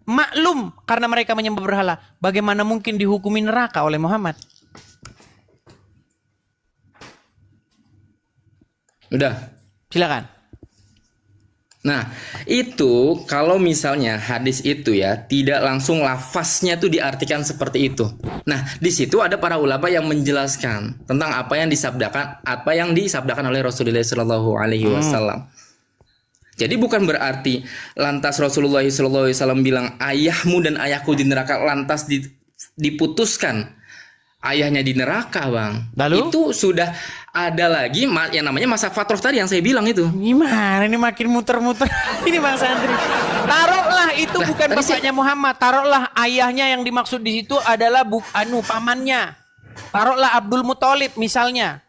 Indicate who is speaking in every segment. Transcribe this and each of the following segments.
Speaker 1: maklum karena mereka menyembah berhala. Bagaimana mungkin dihukumi neraka oleh Muhammad?
Speaker 2: Udah.
Speaker 1: Silakan.
Speaker 2: Nah, itu kalau misalnya hadis itu ya tidak langsung lafaznya tuh diartikan seperti itu. Nah, di situ ada para ulama yang menjelaskan tentang apa yang disabdakan oleh Rasulullah Shallallahu Alaihi Wasallam. Jadi bukan berarti lantas Rasulullah Shallallahu Alaihi Wasallam bilang ayahmu dan ayahku di neraka lantas diputuskan ayahnya di neraka, Bang.
Speaker 1: Lalu?
Speaker 2: Itu sudah ada lagi yang namanya masa fatroh tadi yang saya bilang itu.
Speaker 1: Gimana ini makin muter-muter ini Bang Santri. Taruhlah itu bukan bapaknya Muhammad, taruhlah ayahnya yang dimaksud di situ adalah pamannya. Taruhlah Abdul Muthalib misalnya.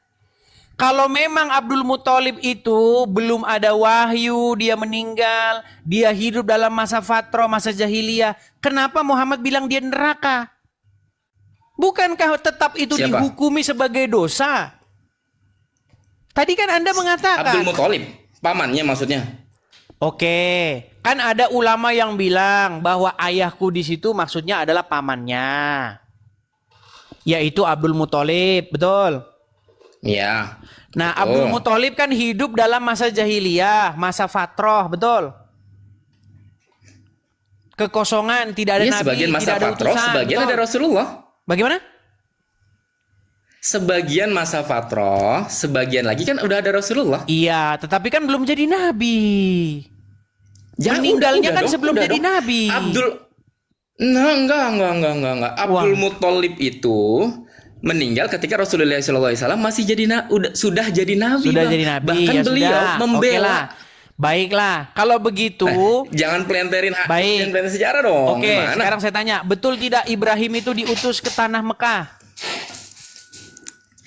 Speaker 1: Kalau memang Abdul Muthalib itu belum ada wahyu, dia meninggal, dia hidup dalam masa fatroh, masa jahiliyah, kenapa Muhammad bilang dia neraka? Bukankah tetap itu dihukumi sebagai dosa? Tadi kan Anda mengatakan
Speaker 2: Abdul Muthalib, pamannya maksudnya.
Speaker 1: Oke, kan ada ulama yang bilang bahwa ayahku di situ maksudnya adalah pamannya, yaitu Abdul Muthalib, betul?
Speaker 2: Ya.
Speaker 1: Nah, Abdul Muthalib kan hidup dalam masa jahiliyah, masa fatroh, betul? Kekosongan, tidak ada nabi,
Speaker 2: sebagian masa
Speaker 1: tidak ada
Speaker 2: fatroh,
Speaker 1: utusan.
Speaker 2: sebagian
Speaker 1: betul?
Speaker 2: ada Rasulullah.
Speaker 1: Bagaimana?
Speaker 2: Sebagian masa fatroh, sebagian lagi kan udah ada Rasulullah.
Speaker 1: Iya, tetapi kan belum jadi nabi. Meninggalnya kan sebelum jadi nabi.
Speaker 2: Enggak. Abdul Muthalib itu meninggal ketika Rasulullah SAW masih sudah jadi nabi.
Speaker 1: Sudah jadi nabi.
Speaker 2: Bahkan
Speaker 1: ya
Speaker 2: beliau
Speaker 1: sudah.
Speaker 2: membela.
Speaker 1: Baiklah, kalau begitu
Speaker 2: jangan pelenterin sejarah dong.
Speaker 1: Oke, sekarang saya tanya, betul tidak Ibrahim itu diutus ke tanah Mekah?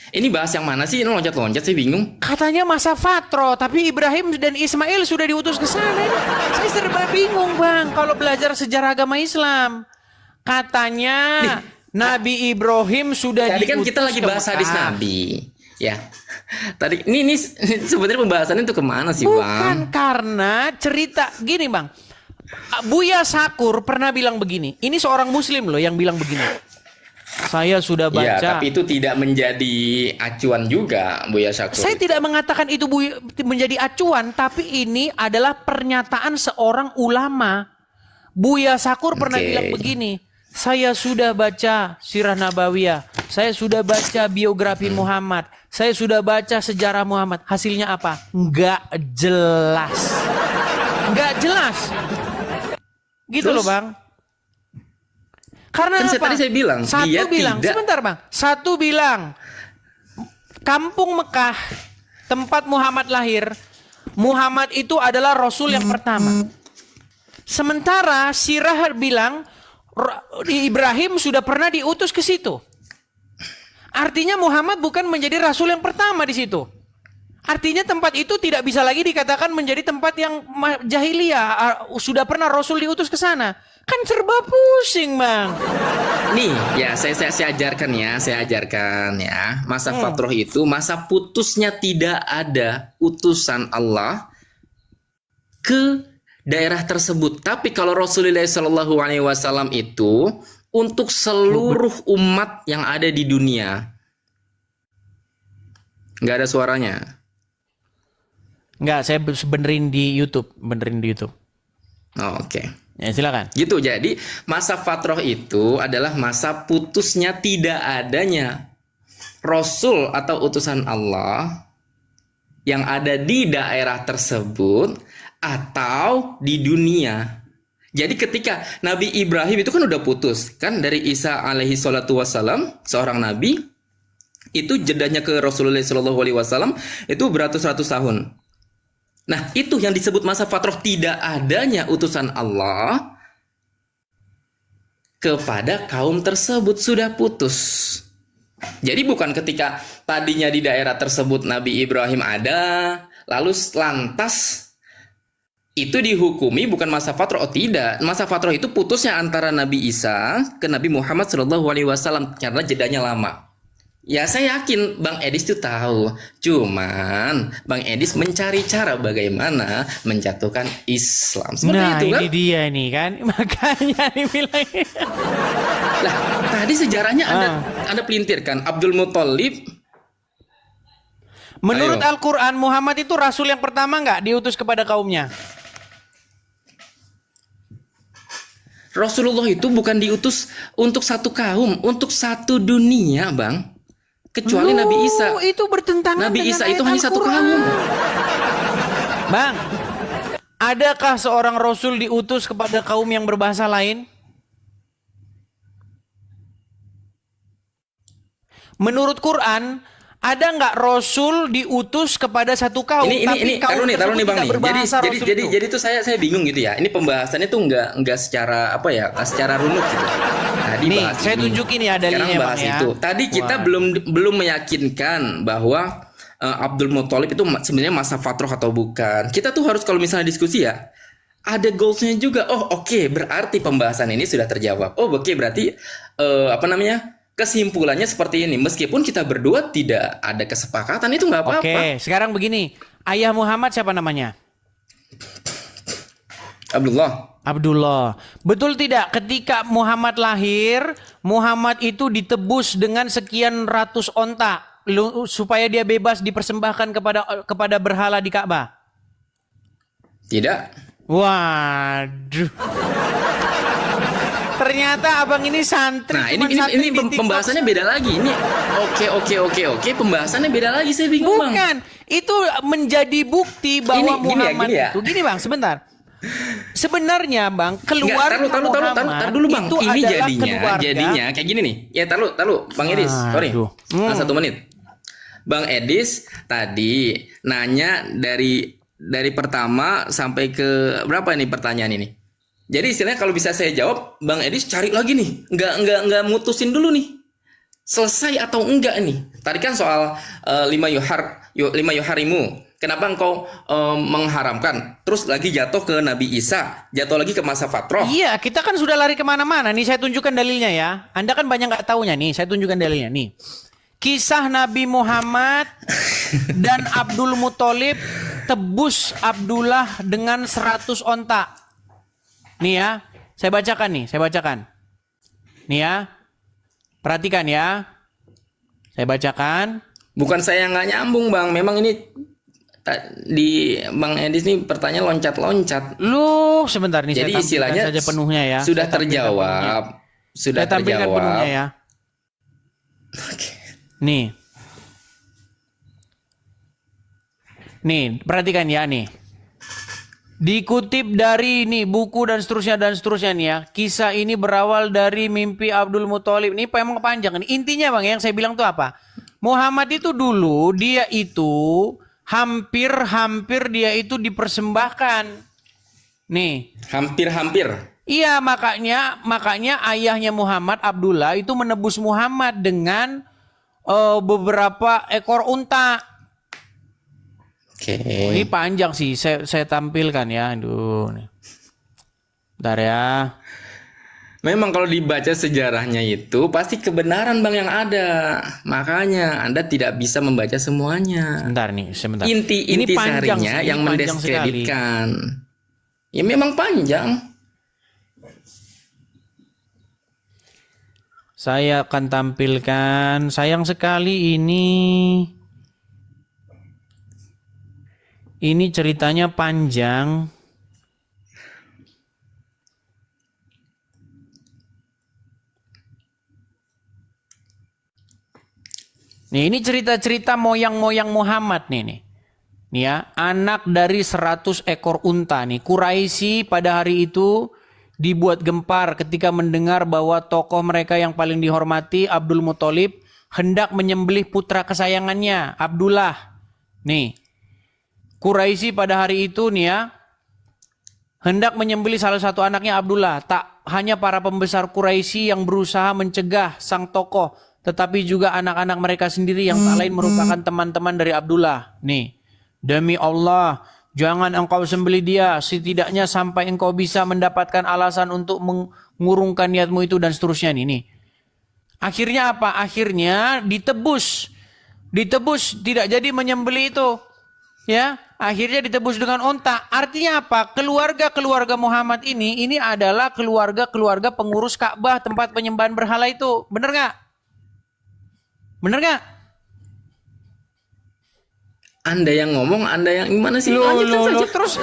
Speaker 2: Ini bahas yang mana sih? Ini loncat-loncat, saya bingung.
Speaker 1: Katanya masa fatroh, tapi Ibrahim dan Ismail sudah diutus ke sana. Saya serba bingung, Bang, kalau belajar sejarah agama Islam. Katanya Nabi Ibrahim sudah
Speaker 2: Tadi
Speaker 1: diutus
Speaker 2: kan kita lagi bahas hadis Nabi. Ya. Tadi ini sebenarnya pembahasannya itu kemana sih, Bang?
Speaker 1: Bukan karena cerita gini, Bang. Buya Sakur pernah bilang begini. Ini seorang muslim loh yang bilang begini. Saya sudah baca.
Speaker 2: Ya, tapi itu tidak menjadi acuan juga, Buya Sakur.
Speaker 1: Saya tidak mengatakan itu menjadi acuan, tapi ini adalah pernyataan seorang ulama. Buya Sakur pernah bilang begini. Saya sudah baca Sirah Nabawiyah. Saya sudah baca biografi Muhammad. Saya sudah baca sejarah Muhammad. Hasilnya apa? Nggak jelas. Nggak jelas. Gitu loh, Bang. Karena apa?
Speaker 2: Tadi saya bilang,
Speaker 1: sebentar Bang. Satu bilang, kampung Mekah, tempat Muhammad lahir, Muhammad itu adalah Rasul yang pertama. Sementara Sirah bilang, Ibrahim sudah pernah diutus ke situ. Artinya Muhammad bukan menjadi Rasul yang pertama di situ. Artinya tempat itu tidak bisa lagi dikatakan menjadi tempat yang jahiliyah. Sudah pernah Rasul diutus ke sana. Kan serba pusing, Bang.
Speaker 2: Nih, ya saya ajarkan ya. Masa fatroh itu masa putusnya tidak ada utusan Allah ke daerah tersebut. Tapi kalau Rasulullah Shallallahu Alaihi Wasallam itu untuk seluruh umat yang ada di dunia. Nggak ada suaranya.
Speaker 1: Nggak, saya benerin di YouTube.
Speaker 2: Oh, oke.
Speaker 1: Ya, silakan.
Speaker 2: Gitu, jadi masa fatroh itu adalah masa putusnya tidak adanya Rasul atau utusan Allah yang ada di daerah tersebut atau di dunia. Jadi ketika Nabi Ibrahim itu kan udah putus kan dari Isa alaihi salatu wassalam, seorang nabi, itu jedanya ke Rasulullah sallallahu alaihi wasallam itu beratus-ratus tahun. Nah, itu yang disebut masa fatroh tidak adanya utusan Allah kepada kaum tersebut sudah putus. Jadi bukan ketika tadinya di daerah tersebut Nabi Ibrahim ada, lalu lantas itu dihukumi bukan masa fatroh. Oh tidak, masa fatroh itu putusnya antara Nabi Isa ke Nabi Muhammad SAW karena jedanya lama. Ya saya yakin Bang Edis tuh tahu. Cuman Bang Edis mencari cara bagaimana menjatuhkan Islam. Seperti
Speaker 1: Nah,
Speaker 2: itu kan?
Speaker 1: ini dia nih kan. Makanya dibilang.
Speaker 2: Lah, tadi sejarahnya Anda pelintirkan Abdul Muthalib.
Speaker 1: Menurut
Speaker 2: Ayo.
Speaker 1: Al-Quran, Muhammad itu rasul yang pertama nggak diutus kepada kaumnya?
Speaker 2: Rasulullah itu bukan diutus untuk satu kaum, untuk satu dunia, Bang. Kecuali
Speaker 1: Loh,
Speaker 2: Nabi Isa.
Speaker 1: itu bertentangan
Speaker 2: Nabi
Speaker 1: dengan
Speaker 2: Isa itu
Speaker 1: ayat
Speaker 2: hanya satu
Speaker 1: Al-Quran.
Speaker 2: kaum.
Speaker 1: Bang, adakah seorang rasul diutus kepada kaum yang berbahasa lain? Menurut Quran, ada nggak rasul diutus kepada satu kaum tapi kaum
Speaker 2: taruh nih Bang
Speaker 1: tidak
Speaker 2: nih.
Speaker 1: berbahasa rasul itu?
Speaker 2: Jadi tuh saya bingung gitu ya. Ini pembahasannya tuh nggak secara apa ya, nggak secara runut gitu. Tadi
Speaker 1: Nih,
Speaker 2: bahas
Speaker 1: saya
Speaker 2: ini.
Speaker 1: tunjukin ya dalilnya,
Speaker 2: Sekarang bahas
Speaker 1: Bang, ya.
Speaker 2: itu. Tadi kita
Speaker 1: Wah.
Speaker 2: belum meyakinkan bahwa Abdul Muthalib itu sebenarnya masa fatroh atau bukan. Kita tuh harus kalau misalnya diskusi ya, ada goalsnya juga. Oh oke, berarti pembahasan ini sudah terjawab. Oh oke, berarti kesimpulannya seperti ini. Meskipun kita berdua tidak ada kesepakatan, itu nggak apa-apa.
Speaker 1: Oke, sekarang begini. Ayah Muhammad siapa namanya? Abdullah. Betul tidak? Ketika Muhammad lahir, Muhammad itu ditebus dengan sekian ratus onta supaya dia bebas dipersembahkan kepada berhala di Ka'bah.
Speaker 2: Tidak.
Speaker 1: Waduh. Ternyata abang ini santri.
Speaker 2: Nah,
Speaker 1: cuman
Speaker 2: ini
Speaker 1: santri di TikTok.
Speaker 2: pembahasannya beda lagi. Ini oke. Pembahasannya beda lagi. Saya bingung, Bang.
Speaker 1: Bukan, itu menjadi bukti bahwa Muhammad itu. Gini Bang, sebentar. Sebenarnya Bang, keluar
Speaker 2: Tar dulu Bang.
Speaker 1: itu
Speaker 2: Ini
Speaker 1: adalah
Speaker 2: jadinya kayak gini nih. Ya, taruh Bang Edis. Sorry. 1 menit. Bang Edis tadi nanya dari pertama sampai ke berapa ini pertanyaan ini? Jadi istilahnya kalau bisa saya jawab, Bang Edis cari lagi nih. Enggak mutusin dulu nih. Selesai atau enggak nih? Tadi kan soal lima yuharimu. Kenapa engkau mengharamkan? Terus lagi jatuh ke Nabi Isa, jatuh lagi ke masa fatroh.
Speaker 1: Iya, kita kan sudah lari kemana-mana. Nih saya tunjukkan dalilnya ya. Anda kan banyak nggak taunya nih. Saya tunjukkan dalilnya nih. Kisah Nabi Muhammad dan Abdul Muthalib tebus Abdullah dengan 100 onta. Nih ya, saya bacakan. Nih ya, perhatikan ya. Saya bacakan.
Speaker 2: Bukan saya yang nggak nyambung, Bang. Memang ini di Bang Edis nih pertanyaan loncat-loncat.
Speaker 1: Lu sebentar nih.
Speaker 2: Jadi
Speaker 1: saya
Speaker 2: istilahnya
Speaker 1: saja penuhnya ya.
Speaker 2: Sudah terjawab. Sudah
Speaker 1: saya tampilkan
Speaker 2: terjawab.
Speaker 1: penuhnya ya.
Speaker 2: Oke.
Speaker 1: Nih, perhatikan ya nih. Dikutip dari nih buku dan seterusnya nih ya. Kisah ini berawal dari mimpi Abdul Muthalib. Ini memang panjang. Intinya Bang, yang saya bilang tuh apa? Muhammad itu dulu dia itu hampir dia itu dipersembahkan. Nih.
Speaker 2: Hampir.
Speaker 1: Iya, makanya ayahnya Muhammad, Abdullah, itu menebus Muhammad dengan beberapa ekor unta.
Speaker 2: Oke.
Speaker 1: Ini panjang sih, saya tampilkan ya. Aduh. Bentar ya.
Speaker 2: Memang kalau dibaca sejarahnya itu pasti kebenaran Bang yang ada. Makanya Anda tidak bisa membaca semuanya.
Speaker 1: Sebentar.
Speaker 2: Inti sarinya yang mendiskreditkan. Ya memang panjang.
Speaker 1: Saya akan tampilkan. Sayang sekali ini ceritanya panjang. Nih, ini cerita-cerita moyang-moyang Muhammad nih. Nih ya, anak dari 100 ekor unta nih. Quraisy pada hari itu dibuat gempar ketika mendengar bahwa tokoh mereka yang paling dihormati, Abdul Muthalib, hendak menyembelih putra kesayangannya, Abdullah. Nih, Quraisy pada hari itu nih ya, hendak menyembelih salah satu anaknya Abdullah. Tak hanya para pembesar Quraisy yang berusaha mencegah sang tokoh, tetapi juga anak-anak mereka sendiri yang tak lain merupakan teman-teman dari Abdullah. Nih, demi Allah, jangan engkau sembelih dia, setidaknya sampai engkau bisa mendapatkan alasan untuk mengurungkan niatmu itu dan seterusnya nih. Akhirnya apa? Akhirnya ditebus. Ditebus, tidak jadi menyembelih itu. Ya, akhirnya ditebus dengan onta. Artinya apa? Keluarga-keluarga Muhammad ini adalah keluarga-keluarga pengurus Ka'bah, tempat penyembahan berhala itu. Bener nggak? Bener nggak?
Speaker 2: Anda yang ngomong, Anda yang gimana sih?
Speaker 1: Loh,
Speaker 2: Lanjutkan saja.
Speaker 1: terus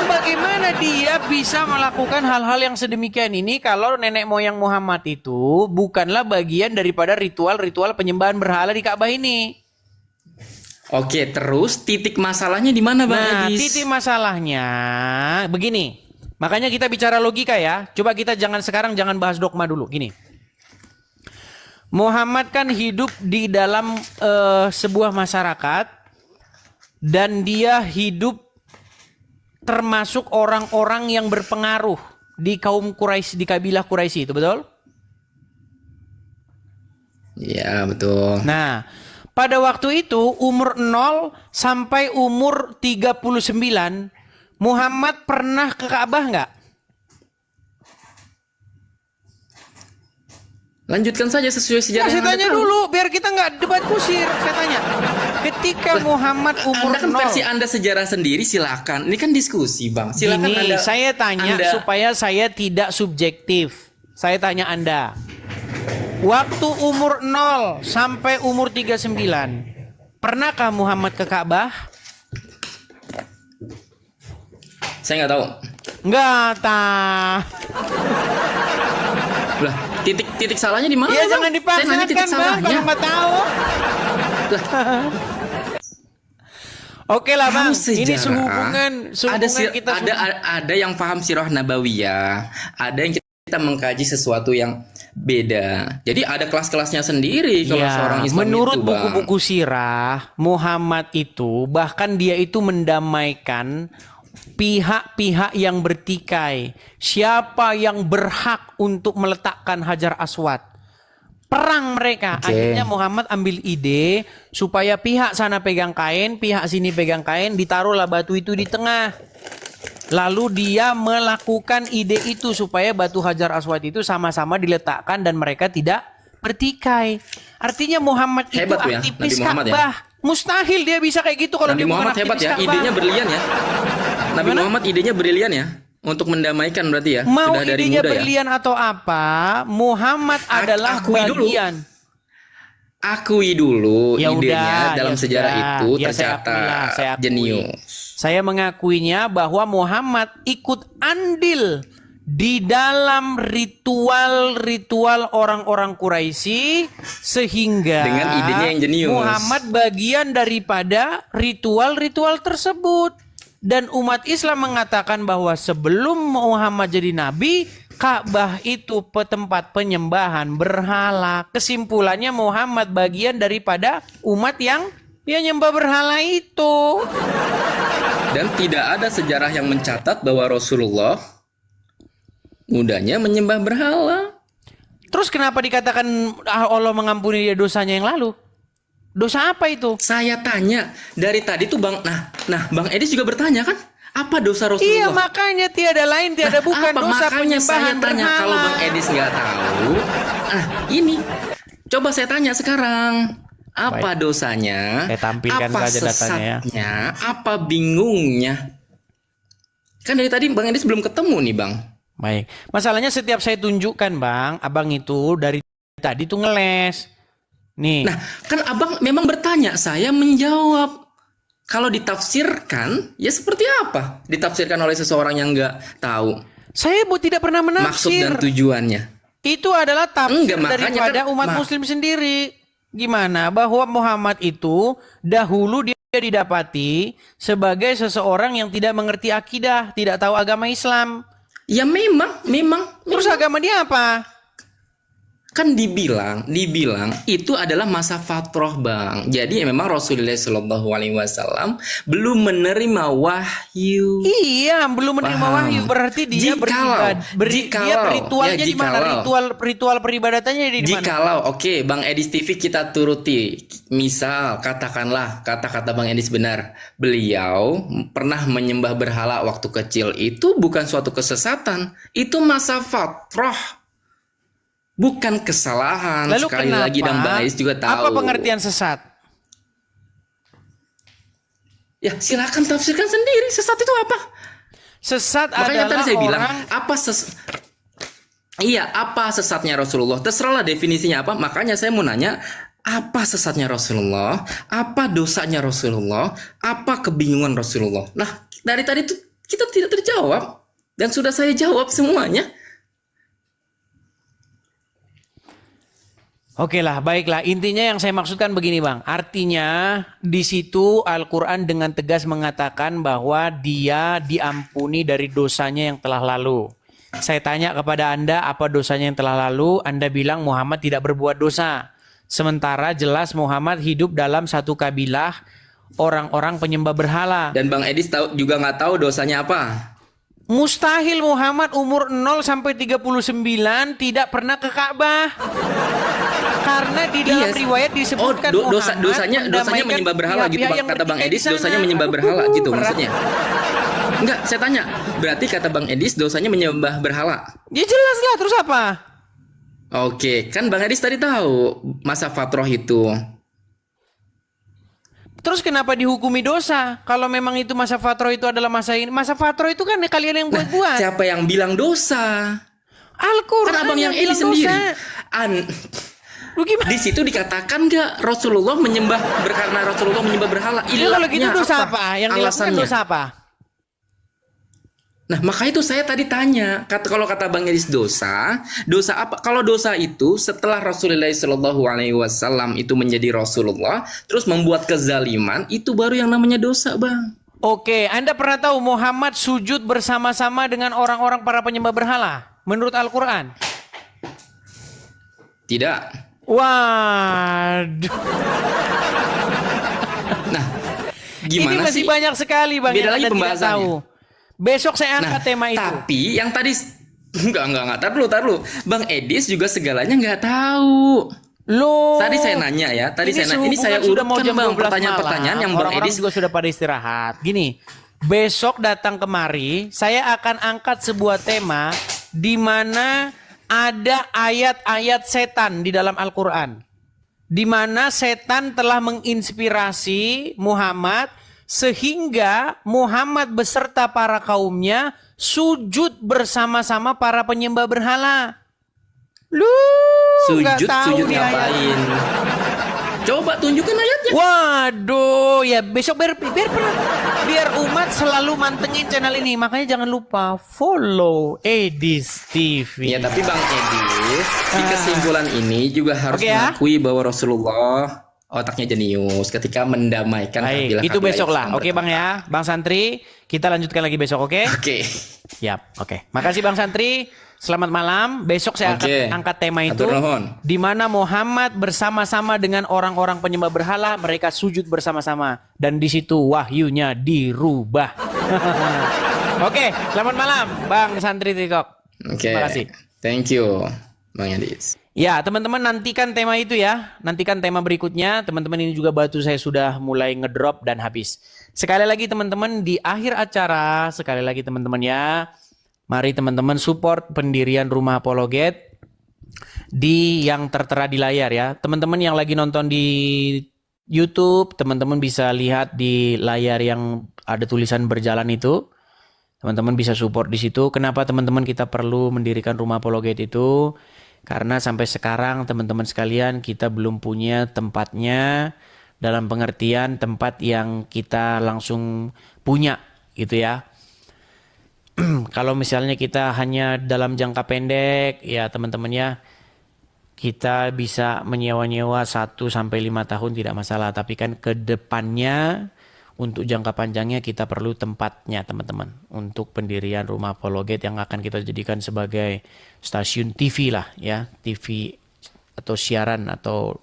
Speaker 1: bagaimana dia bisa melakukan hal-hal yang sedemikian ini kalau nenek moyang Muhammad itu bukanlah bagian daripada ritual-ritual penyembahan berhala di Ka'bah ini?
Speaker 2: Oke, terus titik masalahnya di mana, Bang
Speaker 1: Nah,
Speaker 2: Edis?
Speaker 1: titik masalahnya begini. Makanya kita bicara logika ya. Coba kita jangan bahas dogma dulu. Gini. Muhammad kan hidup di dalam sebuah masyarakat dan dia hidup termasuk orang-orang yang berpengaruh di kaum Quraisy, di kabilah Quraisy itu, betul?
Speaker 2: Ya, betul.
Speaker 1: Nah, pada waktu itu umur 0 sampai umur 39 Muhammad pernah ke Ka'bah nggak?
Speaker 2: Lanjutkan saja sesuai sejarah
Speaker 1: Nah, saya
Speaker 2: yang Anda
Speaker 1: tanya
Speaker 2: tahu.
Speaker 1: dulu biar kita nggak debat kusir. Saya tanya. Ketika Muhammad umur
Speaker 2: Anda kan
Speaker 1: 0.
Speaker 2: versi Anda sejarah sendiri, silakan. Ini kan diskusi, Bang. Silakan
Speaker 1: Ini
Speaker 2: Anda.
Speaker 1: saya tanya
Speaker 2: Anda-
Speaker 1: supaya saya tidak subjektif. Saya tanya Anda. Waktu umur 0 sampai umur 39, pernahkah Muhammad ke Ka'bah?
Speaker 2: Saya nggak tahu.
Speaker 1: Enggak, ta.
Speaker 2: Lah, titik salahnya di mana?
Speaker 1: Ya
Speaker 2: Bang?
Speaker 1: jangan
Speaker 2: Saya nanya titik
Speaker 1: dipaksakan, Bang,
Speaker 2: salahnya.
Speaker 1: kalau nggak tahu. Oke lah, Bang.
Speaker 2: Paham
Speaker 1: Ini
Speaker 2: sejarah.
Speaker 1: sehubungan kita
Speaker 2: ada yang paham sirah nabawiyah, ada yang kita mengkaji sesuatu yang beda. Jadi ada kelas-kelasnya sendiri kalau
Speaker 1: Ya,
Speaker 2: seorang Islam
Speaker 1: menurut
Speaker 2: itu, Bang.
Speaker 1: buku-buku sirah, Muhammad itu bahkan dia itu mendamaikan pihak-pihak yang bertikai. Siapa yang berhak untuk meletakkan Hajar Aswad? Perang mereka.
Speaker 2: Oke.
Speaker 1: Akhirnya Muhammad ambil ide supaya pihak sana pegang kain, pihak sini pegang kain, ditaruhlah batu itu di tengah. Lalu dia melakukan ide itu supaya batu Hajar Aswad itu sama-sama diletakkan dan mereka tidak bertikai. Artinya Muhammad itu
Speaker 2: Hebat tuh ya,
Speaker 1: aktivis
Speaker 2: Nabi Muhammad ya.
Speaker 1: Ka'bah. Mustahil dia bisa kayak gitu kalau
Speaker 2: Nabi
Speaker 1: dia bukan
Speaker 2: Muhammad hebat
Speaker 1: aktivis
Speaker 2: ya,
Speaker 1: Ka'bah.
Speaker 2: idenya brilian ya. Nabi
Speaker 1: Gimana?
Speaker 2: Muhammad idenya brilian ya untuk mendamaikan berarti ya.
Speaker 1: Mau
Speaker 2: Sudah dari
Speaker 1: idenya
Speaker 2: muda ya.
Speaker 1: berlian atau apa, Muhammad adalah
Speaker 2: akui dulu.
Speaker 1: bagian.
Speaker 2: Akui dulu
Speaker 1: Ya
Speaker 2: idenya
Speaker 1: udah,
Speaker 2: dalam
Speaker 1: ya
Speaker 2: sejarah
Speaker 1: sudah.
Speaker 2: itu
Speaker 1: Ya, saya
Speaker 2: tercatat
Speaker 1: akuilah, saya akui.
Speaker 2: jenius.
Speaker 1: Saya mengakuinya bahwa Muhammad ikut andil di dalam ritual-ritual orang-orang Quraisy sehingga
Speaker 2: Dengan idenya yang jenius.
Speaker 1: Muhammad bagian daripada ritual-ritual tersebut. Dan umat Islam mengatakan bahwa sebelum Muhammad jadi nabi, Ka'bah itu tempat penyembahan berhala. Kesimpulannya Muhammad bagian daripada umat yang nyembah berhala itu.
Speaker 2: Dan tidak ada sejarah yang mencatat bahwa Rasulullah mudanya menyembah berhala.
Speaker 1: Terus kenapa dikatakan Allah mengampuni dia dosanya yang lalu? Dosa apa itu?
Speaker 2: Saya tanya dari tadi tuh Bang. Nah Bang Edis juga bertanya kan, apa dosa Rasulullah?
Speaker 1: Iya, makanya tiada lain tiada bukan
Speaker 2: apa?
Speaker 1: dosa
Speaker 2: Makanya saya
Speaker 1: penyembahan
Speaker 2: tanya
Speaker 1: berhala.
Speaker 2: kalau Bang Edis nggak tahu. Ini coba saya tanya sekarang. Apa
Speaker 1: Baik.
Speaker 2: dosanya?
Speaker 1: Saya tampilkan
Speaker 2: apa
Speaker 1: saja datanya ya.
Speaker 2: sesatnya? Apa bingungnya? Kan dari tadi Bang Edis belum ketemu nih Bang.
Speaker 1: Baik. Masalahnya setiap saya tunjukkan, Bang, abang itu dari tadi tuh ngeles. Nih.
Speaker 2: Nah, kan abang memang bertanya, saya menjawab. Kalau ditafsirkan, ya seperti apa? Ditafsirkan oleh seseorang yang nggak tahu
Speaker 1: Saya tidak pernah
Speaker 2: maksud dan
Speaker 1: menafsir.
Speaker 2: tujuannya.
Speaker 1: Itu adalah tafsir
Speaker 2: Enggak, makanya
Speaker 1: daripada
Speaker 2: kan-
Speaker 1: umat muslim sendiri. Gimana? Bahwa Muhammad itu dahulu dia didapati sebagai seseorang yang tidak mengerti akidah, tidak tahu agama Islam.
Speaker 2: Ya memang.
Speaker 1: Terus agama dia apa?
Speaker 2: Kan dibilang itu adalah masa fatrah Bang. Jadi memang Rasulullah Shallallahu Alaihi Wasallam belum menerima wahyu.
Speaker 1: Iya, belum menerima
Speaker 2: Paham.
Speaker 1: wahyu. Berarti dia dia ritualnya di mana? Ritual peribadatannya di mana?
Speaker 2: Jikalau, oke, Bang Edis TV kita turuti. Misal, katakanlah kata-kata Bang Edis benar. Beliau pernah menyembah berhala waktu kecil. Itu bukan suatu kesesatan. Itu masa fatrah. Bukan kesalahan.
Speaker 1: Lalu
Speaker 2: Sekali
Speaker 1: kenapa?
Speaker 2: lagi, dan Bang Edis juga tahu.
Speaker 1: Apa pengertian sesat?
Speaker 2: Ya silakan tafsirkan sendiri. Sesat itu apa?
Speaker 1: Sesat
Speaker 2: Makanya
Speaker 1: adalah
Speaker 2: tadi saya bilang,
Speaker 1: orang
Speaker 2: apa sesatnya Rasulullah? Terserahlah definisinya apa. Makanya saya mau nanya, apa sesatnya Rasulullah? Apa dosanya Rasulullah? Apa kebingungan Rasulullah? Nah, dari tadi itu kita tidak terjawab. Dan sudah saya jawab semuanya.
Speaker 1: Oke lah, baiklah. Intinya yang saya maksudkan begini, Bang. Artinya di situ Al-Quran dengan tegas mengatakan bahwa dia diampuni dari dosanya yang telah lalu. Saya tanya kepada Anda, apa dosanya yang telah lalu? Anda bilang Muhammad tidak berbuat dosa. Sementara jelas Muhammad hidup dalam satu kabilah orang-orang penyembah berhala.
Speaker 2: Dan Bang Edis juga nggak tahu dosanya apa.
Speaker 1: Mustahil Muhammad umur 0 sampai 39 tidak pernah ke Ka'bah. Karena di dalam riwayat disebutkan
Speaker 2: dosanya menyembah berhala gitu, kata Bang Edis, dosanya menyembah berhala gitu maksudnya. Enggak, saya tanya. Berarti kata Bang Edis dosanya menyembah berhala.
Speaker 1: Ya jelas lah, terus apa?
Speaker 2: Oke, kan Bang Edis tadi tahu masa fatrah itu.
Speaker 1: Terus kenapa dihukumi dosa? Kalau memang itu masa fatrah itu adalah masa ini. Masa fatrah itu kan kalian yang buat-buat.
Speaker 2: Siapa yang bilang dosa?
Speaker 1: Al-Quran
Speaker 2: Kan abang yang
Speaker 1: bilang
Speaker 2: Edis sendiri.
Speaker 1: Lu gimana?
Speaker 2: Di situ dikatakan nggak Rasulullah karena Rasulullah menyembah berhala?
Speaker 1: Ya, kalau gitu dosa apa? Yang dilakukan dosa apa?
Speaker 2: Nah, maka itu saya tadi tanya, kalau kata Bang Edis dosa apa? Kalau dosa itu setelah Rasulullah Shallallahu Alaihi Wasallam itu menjadi Rasulullah, terus membuat kezaliman, itu baru yang namanya dosa, Bang.
Speaker 1: Oke, Anda pernah tahu Muhammad sujud bersama-sama dengan orang-orang para penyembah berhala menurut Al-Quran?
Speaker 2: Tidak.
Speaker 1: Waduh.
Speaker 2: Nah, gimana
Speaker 1: ini masih
Speaker 2: sih?
Speaker 1: banyak sekali, Bang,
Speaker 2: Beda
Speaker 1: yang
Speaker 2: lagi
Speaker 1: Anda tidak
Speaker 2: pembahasannya.
Speaker 1: tahu. Besok saya angkat tema itu.
Speaker 2: Tapi yang tadi enggak, tar dulu. Bang Edis juga segalanya nggak tahu.
Speaker 1: Loh.
Speaker 2: Tadi saya nanya ya, ini saya
Speaker 1: sudah mau
Speaker 2: urutkan
Speaker 1: jam
Speaker 2: Bang
Speaker 1: 12
Speaker 2: pertanyaan-pertanyaan yang Bang
Speaker 1: orang-orang
Speaker 2: Edis
Speaker 1: juga sudah pada istirahat. Gini, besok datang kemari, saya akan angkat sebuah tema di mana ada ayat-ayat setan di dalam Al-Quran. Di mana setan telah menginspirasi Muhammad sehingga Muhammad beserta para kaumnya sujud bersama-sama para penyembah berhala. Lu
Speaker 2: sujud ngapain? Coba tunjukkan ayatnya.
Speaker 1: Waduh, ya besok biar umat selalu mantengin channel ini. Makanya jangan lupa follow Edis TV.
Speaker 2: Ya, tapi Bang Edis di kesimpulan ini juga harus mengakui bahwa Rasulullah otaknya jenius ketika mendamaikan kabilah-kabilah.
Speaker 1: Itu besok lah. Oke, Bang ya. Bang Santri, kita lanjutkan lagi besok, oke?
Speaker 2: Oke.
Speaker 1: Siap, oke. Makasih Bang Santri. Selamat malam. Besok saya akan angkat tema itu di mana Muhammad bersama-sama dengan orang-orang penyembah berhala, mereka sujud bersama-sama dan di situ wahyunya dirubah. Oke, selamat malam Bang Santri TikTok. Terima kasih.
Speaker 2: Thank you, Bang Edis.
Speaker 1: Ya, teman-teman nantikan tema itu ya. Nantikan tema berikutnya. Teman-teman ini juga batu saya sudah mulai ngedrop dan habis. Sekali lagi teman-teman di akhir acara, sekali lagi teman-teman ya. Mari teman-teman support pendirian Rumah Apologet di yang tertera di layar ya. Teman-teman yang lagi nonton di YouTube, teman-teman bisa lihat di layar yang ada tulisan berjalan itu. Teman-teman bisa support di situ. Kenapa teman-teman kita perlu mendirikan Rumah Apologet itu? Karena sampai sekarang teman-teman sekalian kita belum punya tempatnya dalam pengertian tempat yang kita langsung punya gitu ya. Kalau misalnya kita hanya dalam jangka pendek ya teman-teman ya, kita bisa menyewa-nyewa 1-5 tahun tidak masalah. Tapi kan ke depannya untuk jangka panjangnya kita perlu tempatnya teman-teman. Untuk pendirian Rumah Apologet yang akan kita jadikan sebagai stasiun TV lah ya. TV atau siaran atau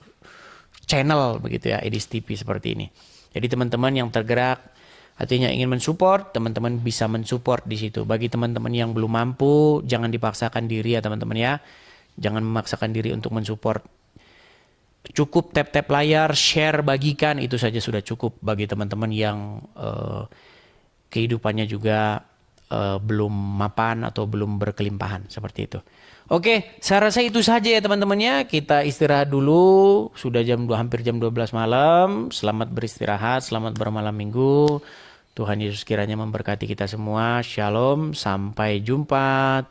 Speaker 1: channel begitu ya, Edis TV seperti ini. Jadi teman-teman yang tergerak artinya ingin mensupport, teman-teman bisa mensupport di situ. Bagi teman-teman yang belum mampu, jangan dipaksakan diri ya teman-teman ya. Jangan memaksakan diri untuk mensupport. Cukup tap-tap layar, share, bagikan, itu saja sudah cukup bagi teman-teman yang kehidupannya juga belum mapan atau belum berkelimpahan seperti itu. Oke, saya rasa itu saja ya teman-temannya. Kita istirahat dulu. Sudah hampir jam 12 malam. Selamat beristirahat, selamat bermalam minggu. Tuhan Yesus kiranya memberkati kita semua. Shalom, sampai jumpa.